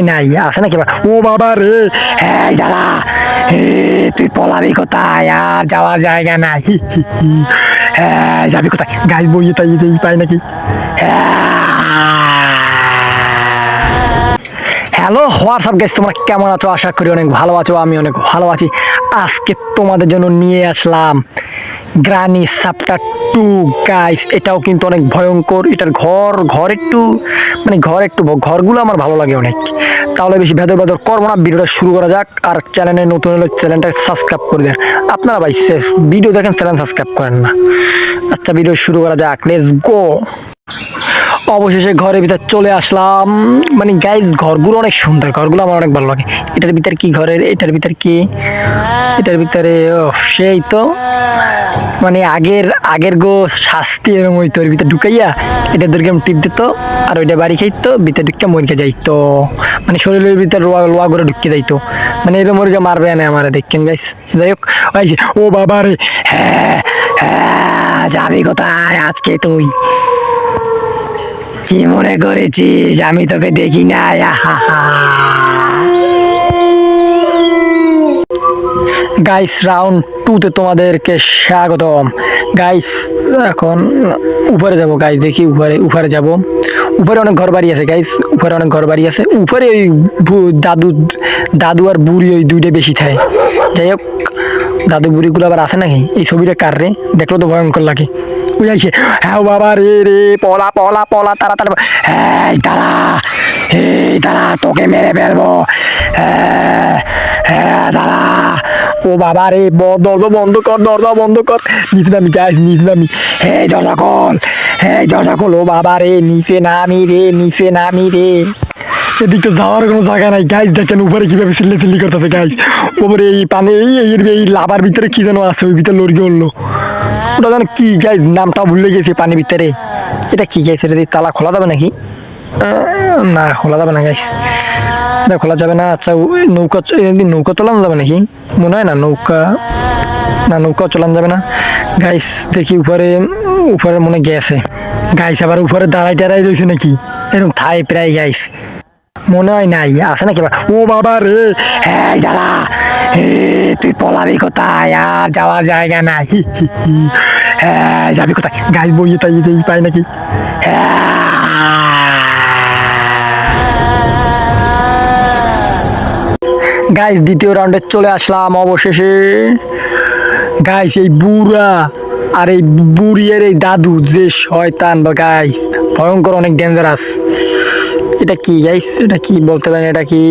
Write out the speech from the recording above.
নাই আছে নাকি ও বাবা রে। এই দাঁড়া, তুই পলাবি কোথায়? আর যাওয়ার জায়গা নাই। যাবি কোথায়? গাছ বইয়ে তাই পাই নাকি? হ্যালো হোয়াটসঅ্যাপ গাইস, তোমরা কেমন আছো? আশা করি অনেক ভালো আছো। আমি অনেক ভালো আছি। আজকে তোমাদের জন্য নিয়ে আসলাম গ্রানি চ্যাপ্টার 2 গাইস। এটাও কিন্তু অনেক ভয়ঙ্কর। এটার ঘর একটু ঘরগুলো আমার ভালো লাগে অনেক। তাহলে বেশি ভেদর ভেদর করবো না, ভিডিওটা শুরু করা যাক। আর চ্যানেলে নতুন হলে চ্যানেলটা সাবস্ক্রাইব করে দেন। আপনারা ভাই ভিডিও দেখেন, চ্যানেল সাবস্ক্রাইব করেন না। আচ্ছা, ভিডিও শুরু করা যাক, লেটস গো। অবশেষে ঘরের ভিতর চলে আসলাম। মানে গাইজ ঘরগুলো অনেক সুন্দর, ঘরগুলো আমার অনেক ভালো লাগে। এটার ভিতর কি ঘরের? এটার ভিতর কি? এটার ভিতরে সেই তো মানে আগের গো শাস্তি এরকম হইতো। ওর ভিতরে ঢুকাইয়া এটা দুর্গম টিপ দিত, আর ওইটা বাড়ি খাইতো, ভিতরে ঢুকে মরিকে যাইতো। মানে শরীরের ভিতরে লোয়া লোয়া করে ঢুকে যাইতো। মানে এরকম মুরগা মারবে না আমার, দেখেন গাইস। যাই হোক, ও বাবা রে। হ্যাঁ হ্যাঁ, যাবি কোথায় আজকে তুই? কি মনে করেছিস আমি তোকে দেখি না? গাইস, রাউন্ড 2 তে তোমাদেরকে স্বাগতম গাইস। এখন উপরে যাব গাইস, দেখি উপরে যাব। উপরে অনেক ঘর বাড়ি আছে গাইস, উপরে অনেক ঘর বাড়ি আছে। উপরে ওই দাদু আর বুড়ি ওই দুইটা বেশি থাকে। যাই হোক, দাদু বুড়িগুলো আবার আছে নাকি? এই ছবিটা কার রে? দেখলো তো ভয়ঙ্কর লাগে। বুঝাইছে। হ্যাঁ বাবা রে রে, পলা পলা পলা, তাড়াতাড়ি। এই দাঁড়া, এই দাঁড়া, তোকে মেরে ফেলবো। হ্যাঁ দাঁড়া। ও বাবা রে, দরজা বন্ধ কর, দরজা বন্ধ কর। নিচে নামি গাইস, নিচে নামি। এই দরজা খোল, এই দরজা খোল। ও বাবা রে, নিচে নামি রে, নিচে নামি রে। এদিকে যাওয়ার কোনো জায়গা নাই গাইস। দেখেন উপরে কিভাবে চিল্লি করতেছে গাইস। উপরে এই পানি এই লাভার ভিতরে কি যেন আছে, ওই ভিতরে লড়কে উঠলো। ওটা যেন কি গাইস, নামটা ভুলে গেছি পানির ভিতরে। এটা কি গাইস? এটা তালা খোলা যাবে নাকি? না, খোলা যাবে না গাইস, এটা খোলা যাবে না। আচ্ছা, নৌকা চালানো যাবে নাকি? মনে হয় না নৌকা চালানো যাবে না গাইস। দেখি উপরে মনে গেছে গাইস। আবার উপরে দাঁড়াই টাড়াই রয়েছে নাকি? এরকম থাই প্রায় গাইস, মনে হয় নাই আছে নাকি? ও বাবা রে। এই দাঁড়া, তুই পলাবি কোথায়? আর যাওয়ার জায়গা নাই। যাবি কোথায়? গাছ বইয়ে তাই পাই নাকি? গাইস, দ্বিতীয় রাউন্ডে চলে আসলাম অবশেষে গাইস। এই বুড়া আর এই বুড়ি আর এই দাদু যে শয়তান বা গাইস, ভয়ঙ্কর অনেক ডেঞ্জারাস। এটা কি গাইস? এটা কি বলতে পারেন? এটা কি?